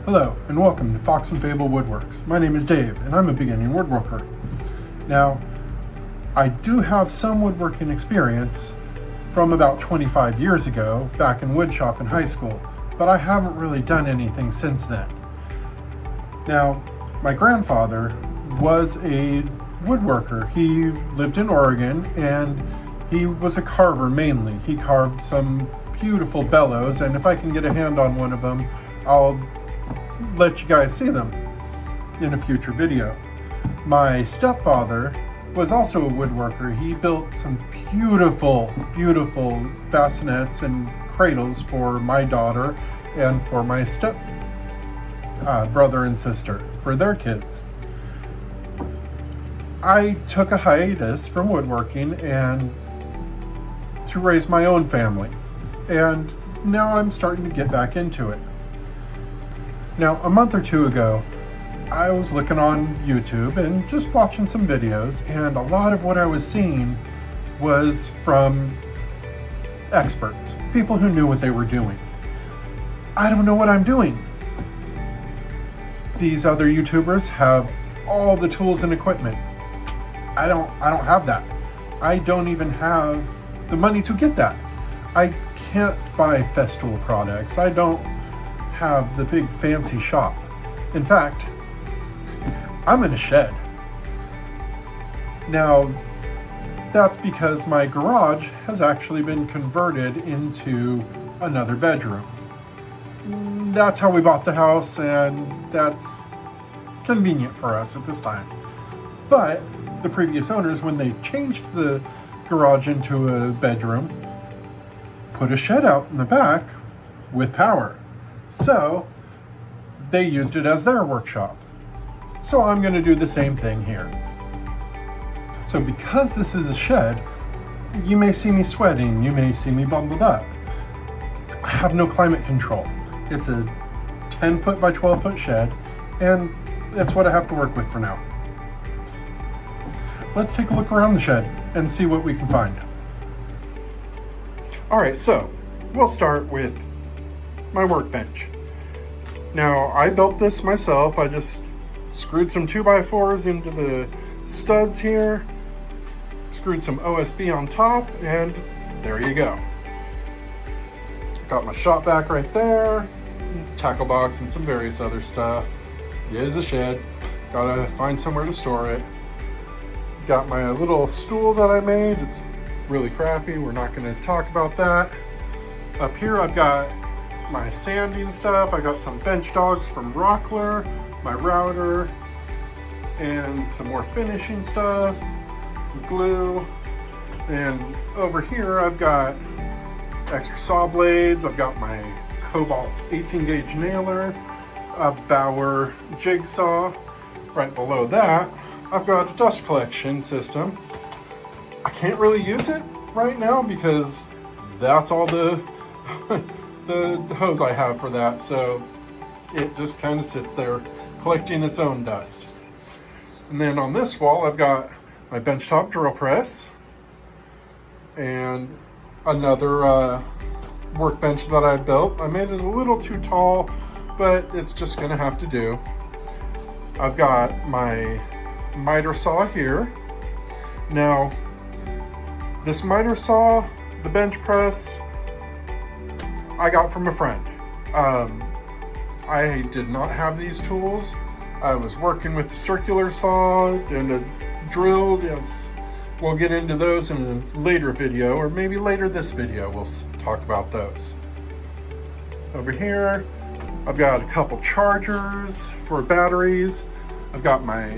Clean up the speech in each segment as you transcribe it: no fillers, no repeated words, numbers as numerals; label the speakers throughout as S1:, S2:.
S1: Hello, and welcome to Fox and Fable Woodworks. My name is Dave, and I'm a beginning woodworker. Now, I do have some woodworking experience from about 25 years ago, back in woodshop in high school, but I haven't really done anything since then. Now, my grandfather was a woodworker. He lived in Oregon, and he was a carver mainly. He carved some beautiful bellows, and if I can get a hand on one of them, I'll let you guys see them in a future video. My stepfather was also a woodworker. He built some beautiful bassinets and cradles for my daughter and for my step brother and sister for their kids. I took a hiatus from woodworking and to raise my own family, and now I'm starting to get back into it. Now, a month or two ago, I was looking on YouTube and just watching some videos, and a lot of what I was seeing was from experts, people who knew what they were doing. I don't know what I'm doing. These other YouTubers have all the tools and equipment. I don't have that. I don't even have the money to get that. I can't buy Festool products. I don't have the big fancy shop. In fact, I'm in a shed. Now, that's because my garage has actually been converted into another bedroom. That's how we bought the house, and that's convenient for us at this time. But the previous owners, when they changed the garage into a bedroom, put a shed out in the back with power. So they used it as their workshop. So I'm going to do the same thing here. So because this is a shed, you may see me sweating, you may see me bundled up. I have no climate control. It's a 10 foot by 12 foot shed, and that's what I have to work with for now. Let's take a look around the shed and see what we can find. All right, so we'll start with my workbench. Now, I built this myself. I just screwed some 2x4s into the studs here, screwed some OSB on top, and there you go. Got my shop vac right there, tackle box and some various other stuff. It is a shed. Gotta find somewhere to store it. Got my little stool that I made. It's really crappy. We're not going to talk about that. Up here I've got my sanding stuff. I got some bench dogs from Rockler, my router, and some more finishing stuff, glue. And over here I've got extra saw blades. I've got my Cobalt 18 gauge nailer, a Bauer jigsaw. Right below that I've got a dust collection system. I can't really use it right now because that's all the the hose I have for that, so it just kind of sits there collecting its own dust. And then on this wall I've got my benchtop drill press and another workbench that I built. I made it a little too tall, but it's just gonna have to do. I've got my miter saw here. Now, this miter saw, the bench press, I got from a friend. I did not have these tools. I was working with the circular saw and a drill. Yes, we'll get into those in a later video, or maybe later this video we'll talk about those. Over here, I've got a couple chargers for batteries. I've got my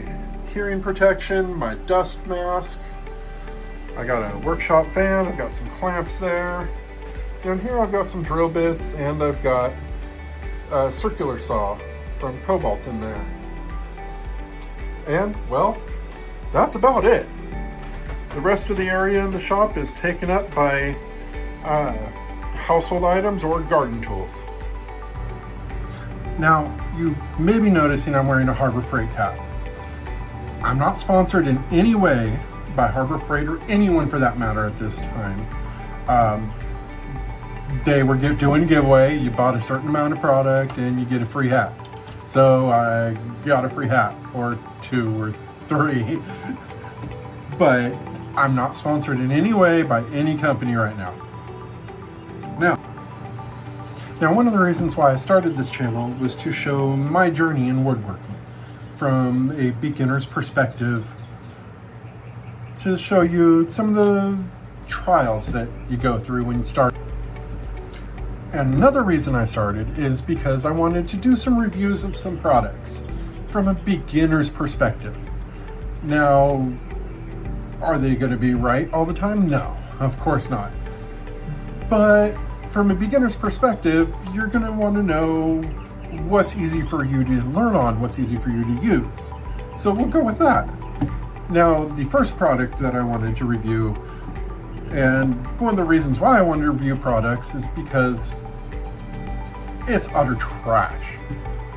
S1: hearing protection, my dust mask. I got a workshop fan. I've got some clamps there. Down here I've got some drill bits, and I've got a circular saw from Cobalt in there. And, well, that's about it. The rest of the area in the shop is taken up by household items or garden tools. Now, you may be noticing I'm wearing a Harbor Freight hat. I'm not sponsored in any way by Harbor Freight or anyone for that matter at this time. They were doing a giveaway. You bought a certain amount of product and you get a free hat. So I got a free hat, or 2 or 3. But I'm not sponsored in any way by any company right now. Now, one of the reasons why I started this channel was to show my journey in woodworking from a beginner's perspective, to show you some of the trials that you go through when you start. And another reason I started is because I wanted to do some reviews of some products from a beginner's perspective. Now, are they going to be right all the time? No, of course not. But from a beginner's perspective, you're going to want to know what's easy for you to learn on, what's easy for you to use. So we'll go with that. Now, the first product that I wanted to review, and one of the reasons why I wanted to review products, is because it's utter trash.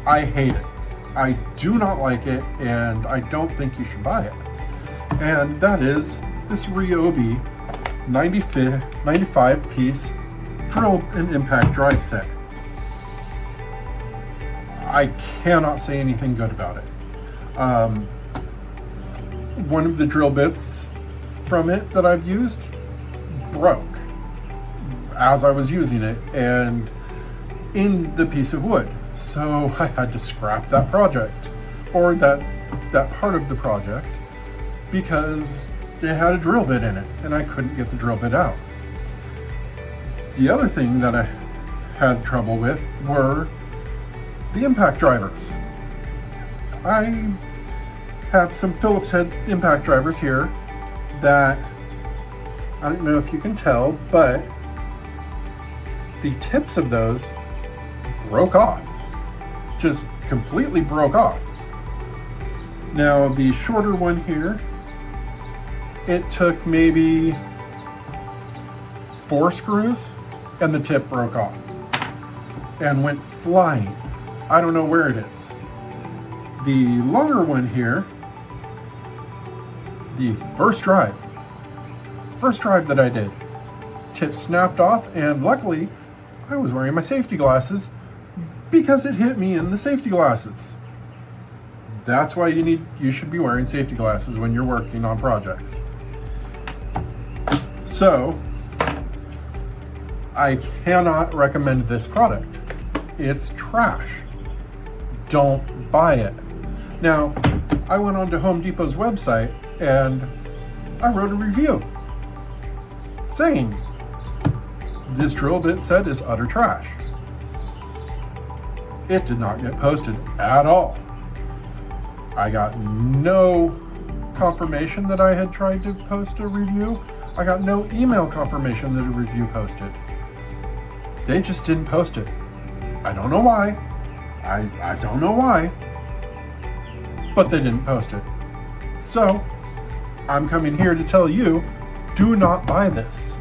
S1: I hate it. I do not like it, and I don't think you should buy it. And that is this Ryobi 95-piece drill and impact drive set. I cannot say anything good about it. One of the drill bits from it that I've used broke as I was using it and in the piece of wood. So I had to scrap that project, or that part of the project, because it had a drill bit in it and I couldn't get the drill bit out. The other thing that I had trouble with were the impact drivers. I have some Phillips head impact drivers here that, I don't know if you can tell, but the tips of those broke off. Just completely broke off. Now the shorter one here, it took maybe 4 screws and the tip broke off and went flying. I don't know where it is. The longer one here, the first drive that I did, tip snapped off, and luckily I was wearing my safety glasses because it hit me in the safety glasses. That's why you should be wearing safety glasses when you're working on projects. So I cannot recommend this product. It's trash. Don't buy it. Now, I went onto Home Depot's website and I wrote a review saying this drill bit set is utter trash. It did not get posted at all. I got no confirmation that I had tried to post a review. I got no email confirmation that a review posted. They just didn't post it. I don't know why. I don't know why. But they didn't post it. So, I'm coming here to tell you, do not buy this.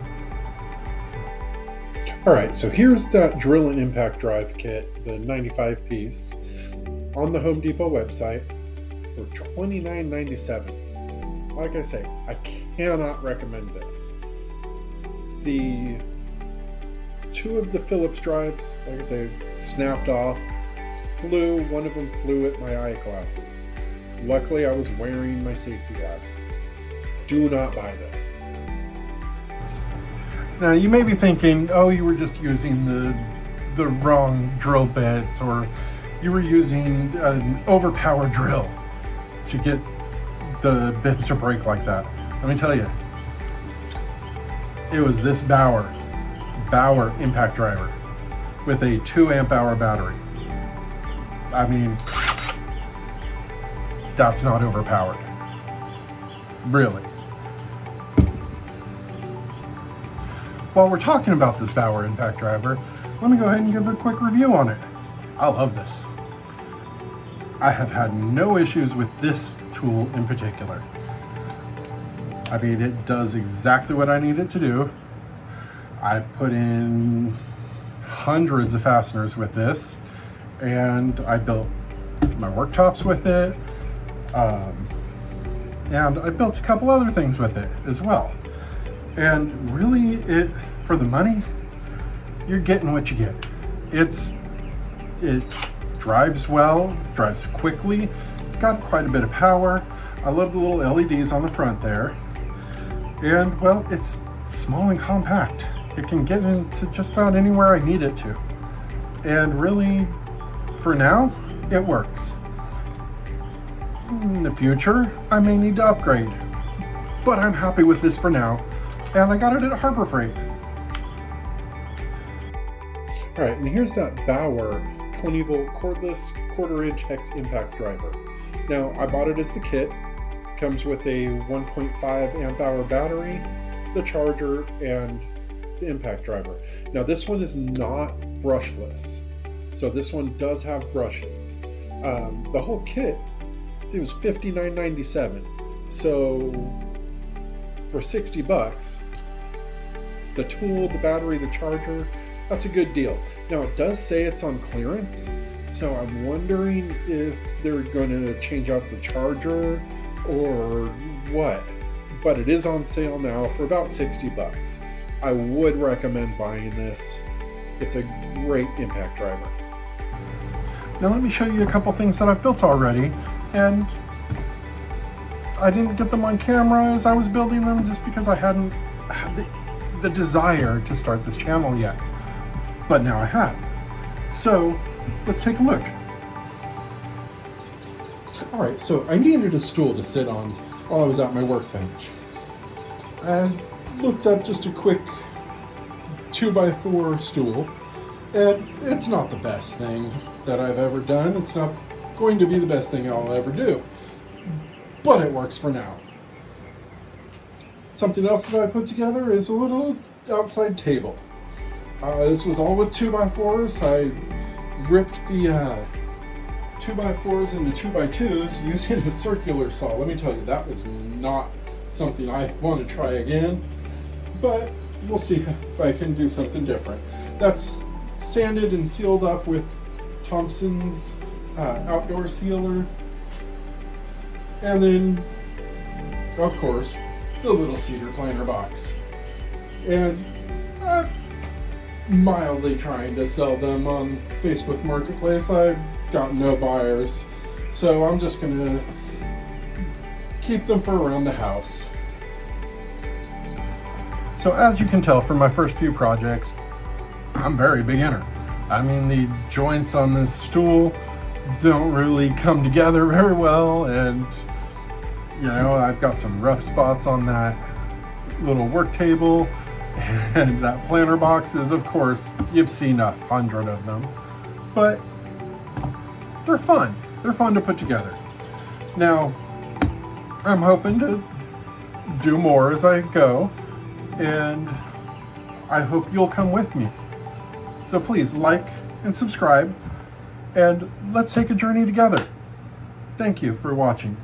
S1: Alright, so here's that drill and impact drive kit, the 95 piece, on the Home Depot website for $29.97. Like I say, I cannot recommend this. The 2 of the Phillips drives, like I say, snapped off, flew. One of them flew at my eyeglasses. Luckily, I was wearing my safety glasses. Do not buy this. Now, you may be thinking, oh, you were just using the wrong drill bits, or you were using an overpowered drill to get the bits to break like that. Let me tell you, it was this Bauer impact driver with a 2 amp hour battery. I mean, that's not overpowered. Really. While we're talking about this Bauer impact driver, let me go ahead and give a quick review on it. I love this. I have had no issues with this tool in particular. I mean, it does exactly what I need it to do. I've put in hundreds of fasteners with this, and I built my worktops with it, and I built a couple other things with it as well. And really, for the money, you're getting what you get. It drives well, drives quickly. It's got quite a bit of power. I love the little LEDs on the front there. And well, it's small and compact. It can get into just about anywhere I need it to. And really, for now, it works. In the future, I may need to upgrade, but I'm happy with this for now. And I got it at Harbor Freight. All right, and here's that Bauer 20 volt cordless 1/4 inch hex impact driver. Now, I bought it as the kit. Comes with a 1.5 amp hour battery, the charger, and the impact driver. Now, this one is not brushless, so this one does have brushes. The whole kit, it was $59.97. So for $60, the tool, the battery, the charger, that's a good deal. Now, it does say it's on clearance, so I'm wondering if they're going to change out the charger or what. But it is on sale now for about $60. I would recommend buying this. It's a great impact driver. Now let me show you a couple things that I've built already, and I didn't get them on camera as I was building them just because I hadn't had the desire to start this channel yet. But now I have. So let's take a look. All right, so I needed a stool to sit on while I was at my workbench. I looked up just a quick 2x4 stool, and it's not the best thing that I've ever done. It's not going to be the best thing I'll ever do, but it works for now. Something else that I put together is a little outside table. This was all with 2x4s. I ripped the 2x4s into 2x2s using a circular saw. Let me tell you, that was not something I want to try again, but we'll see if I can do something different. That's sanded and sealed up with Thompson's outdoor sealer. And then, of course, the little cedar planer box. And mildly trying to sell them on Facebook Marketplace. I've got no buyers, so I'm just gonna keep them for around the house. So as you can tell from my first few projects, I'm very beginner. I mean, the joints on this stool don't really come together very well, and you know, I've got some rough spots on that little work table. And that planter box is, of course, you've seen 100 of them, but they're fun. They're fun to put together. Now, I'm hoping to do more as I go, and I hope you'll come with me. So please like and subscribe, and let's take a journey together. Thank you for watching.